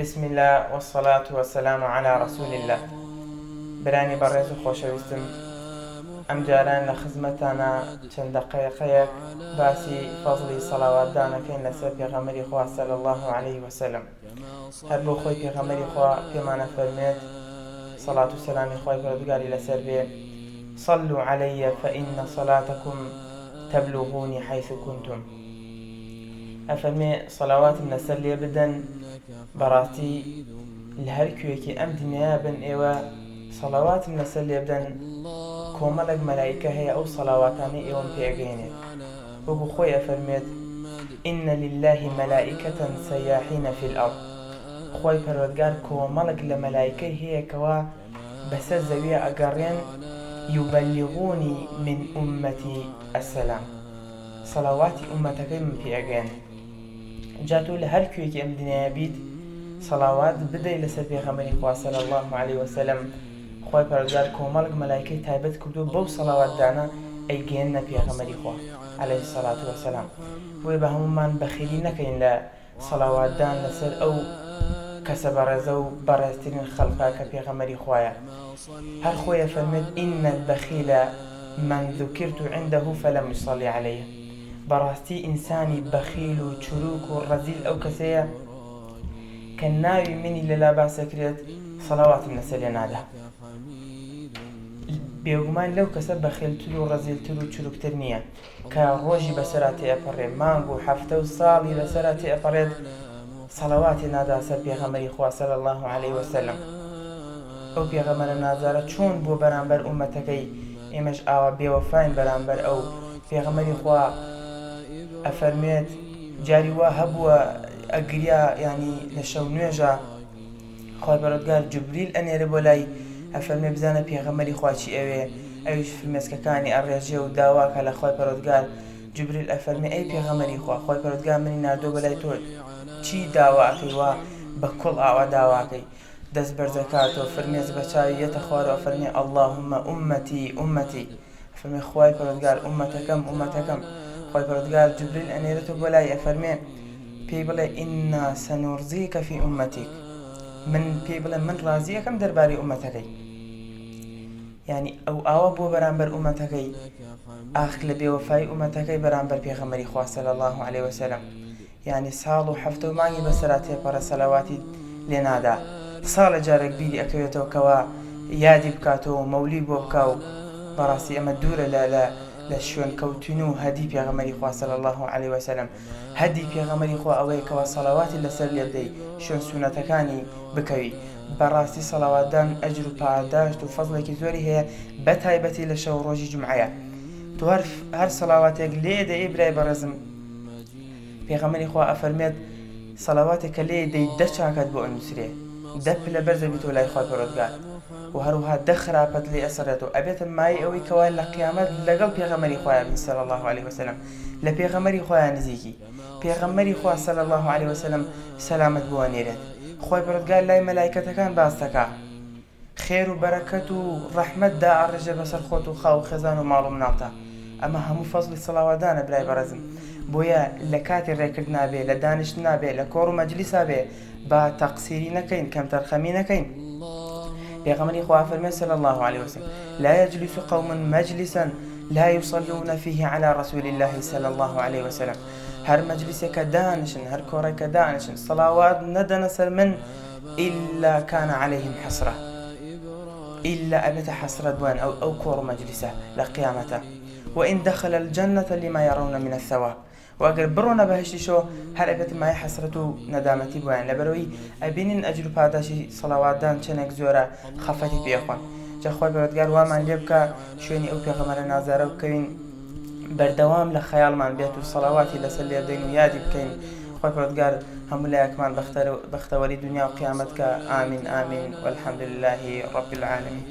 بسم الله والصلاة والسلام على رسول الله. برانی بەڕێز و خۆشەویستم، ئەم جاران لە خزمەتانە چەند دقەیەقەیەک باسی فەزڵی سەڵاواتدانەکەین لەسەر پێغەمبەری خوا صلی الله عليه وسلم. هەر بۆ خۆی پێغەمبەری خوا پێمانە فەرمێت سەڵات و سەلامی خوای پەروەردگاری لەسەر بێ: صلوا علي فإن صلاتكم تبلغوني حيث كنتم. ئەفەرمێ سەڵاواتم لەسەر لێ بدەن، بەڕاستی لە هەر کوێکی ئەم دنیا بن ئێوە سەڵاواتم لەسەر لێ بدەن، کۆمەڵێک مەلایکە هەیە ئەو سەڵاواتانەی ئێوەم پێگەێنێت. وەکو خۆی ئەفەرمێت: إن لله ملائكة سياحين في الأرض. خوای پەروەردگار کۆمەڵێک لە مەلایکەی هەیە کەوا بەسەر زەویە ئەگەڕێن، يبلغوني من أمتي السلام. سەڵاواتی ئومەتەکەی من پێگەێن. جا تۆ لە هەر کوێکی ئەم دنیاە بیت سەڵاوات بدەی لەسەر پێغەمبەری خوا صلی الله عليه وسلم. خوای پەروەردگار کۆمەڵێک مەلایکەی تایبەت کردو بەو سەڵاواتدانە ئەیگەێننە پێغەمبەری خوا عليه الصلاة والسلام. بۆیە بە هەمومان بەخیلی نەکەین لە سەڵاواتدان لەسەر ئەو کەسە بەڕێزە و بەڕێزترین خەڵقا کە پێغەمبەری خوایە. هەر خۆی ئەفەرمێت: إن البخيل من ذكرت عنده فلم يصلي عليه. بەڕاستی ئینسانی بەخیل و چروک و ڕەزیل ئەو کەسەیە کە ناوی منی لەلا باسەکرێت سەڵاواتم لەسەر لێ نادا. بێگومان لەو کەسە بەخیلتر و ڕەزیلتر و چروکتر نییە کە ڕۆژی بەسەرا تێئەپەڕێ، مانگ و هەفتە و ساڵی لەسەرا تێئەپەڕێت سەڵاواتی نادا سەر پێغەمبەری خوا صلی الله عليه وسلم. ئەو پێغەمبەرە نازارە چۆن بۆ بەرامبەر ئومەتەکەی ئێمەش ئاوا بێوەفاین بەرامبەر ئەو. پێغەمبەری خوا ئەفەرمێت جاری وا هەبووە ئەگریا، ینی لە شەو نوێژە خوای پەروەردگار جوبریل ئەنێرە بۆ لای، ئەفەرمێ بزانە پێغەمبەری خوا چی ئەوێ، ئەویش فرمێسکەکانی ئەڕێژێ و داواکە لە خوای پەروەردگار. جوبریل ئەفەرمێ ئەی پێغەمبەری خوا، خوای پەروەردگار منی ناردۆ بە لای تۆ، چی داواکەی وا بە کوڵ ئاوا داواکەی، دەست بەرزەکاتەوە فرمێز بە چاوی یەتە خوارەوە، ئەفەرمێ اللهم أمتي أمتي، ئەفەرمێ خوای پەروەردگار ئومەتەکەم ئومەتەکەم. خوای پەروەردگار جوبریل ئەنێرێتەوە بۆ لای، ئەفەرمێ پێی بڵێ إنا سنرضيك في أمتك، من پێی بڵێ من ڕازیەکەم دەربارەی ئومەتەکەی. یعنی ئەو ئاوا بۆ بەرامبەر ئومەتەکەی، ئاخ لە بێوەفای ئومەتەکەی بەرامبەر پێغەمبەری خوا صلی الله عليه وسلم. یعنی ساڵ و هەفتە و مانگی بەسەرا تێپەڕە سەڵاواتی لێ نادا، ساڵە جارێک بیری ئەکەوێتەوە کەوا یادی بکاتەوە مەولی بۆ بکا و بەڕاستی ئەمە دوورە لە شوێن کەوتن و هەدی پێغەمبەری خوا صلی الله عليه وسلم. هەدی پێغەمبەری خوا ئەوەیە کەوا سەڵاواتی لەسەر لێ بدەی، شوێن سونەتەکانی بکەوی. بەڕاستی سەڵاواتدان ئەجر و پاداشت و فەزڵێکی زۆری هەیە، بە تایبەتی لە شەو ڕۆژی جومعەیە. تو هەر سەڵاواتێک لێ دەی برای بەڕێزم، پێغەمبەری خوا ئەفەرمێت سەڵاواتێک کە لێ دەی دە چاکەت بۆ ئەنووسرێ، دە پلە بەرزە بیتەوە لای خوای پەروەردگار، و هەروەها دە خراپەت لێ ئەسەرێتەوە، ئەبێتە مای ئەوەی کەوا لە قیامەت لەگەڵ پێغەمبەری خوایە بن صلی الله عليه وسلم، لە پێغەمبەری خوایە نزیکی. پێغەمبەری خوا صلی الله عليه وسلم سەلامت بۆ ئەنێرێت. خوای پەروەردگار لای مەلایکەتەکان باس دەکا، خێر و بەرەکەت و ڕەحمەت دائەڕێژێ بەسەر خۆت و خاو خێزان و ماڵ و مناڵتە. ئەمە هەموو فەزڵی سەڵاواتدانە برای بەڕێزم. بۆیە لە کاتی ڕێکردنا بێ، لە دانیشتنا بێ، لە کۆڕ و مەجلیسا بێ، با تەقسیری نەکەین، کەم تەرخەمی نەکەین. پێغەمبەری خوا فەرمێ صلی الله عليه وسلم: لا يجلس قوم مجلسا لا يصلون فيه على رسول الله صلى الله عليه وسلم. هەر مەجلیسێکە دانشن، هەر کۆڕێکە دانشن سەڵاوات نەدەنە سەر من إلا كان عليهم حسرة، إلا أبێتە حەسرەت بووان ئەو کۆڕ و مەجلیسە لە قیامەتە. وإن دخل الجنة لما يرون من الثواب. وأجر برونا بهشتشو هر أبيت معي حسرة ندامتي بوان لبروي أبينين أجر باداشي صلواتدان چنك زورا خفتي بيخون. جا خوي بردگار وامان ليبكا شويني أو پیغمبر نازاره وكوين بردوام لخيال من بيتو صلواتي لسلي بدين ويادي بكين. خوي بردگار هم ولايك من بختوري دنيا وقيامتك. آمين آمين والحمد لله رب العالمين.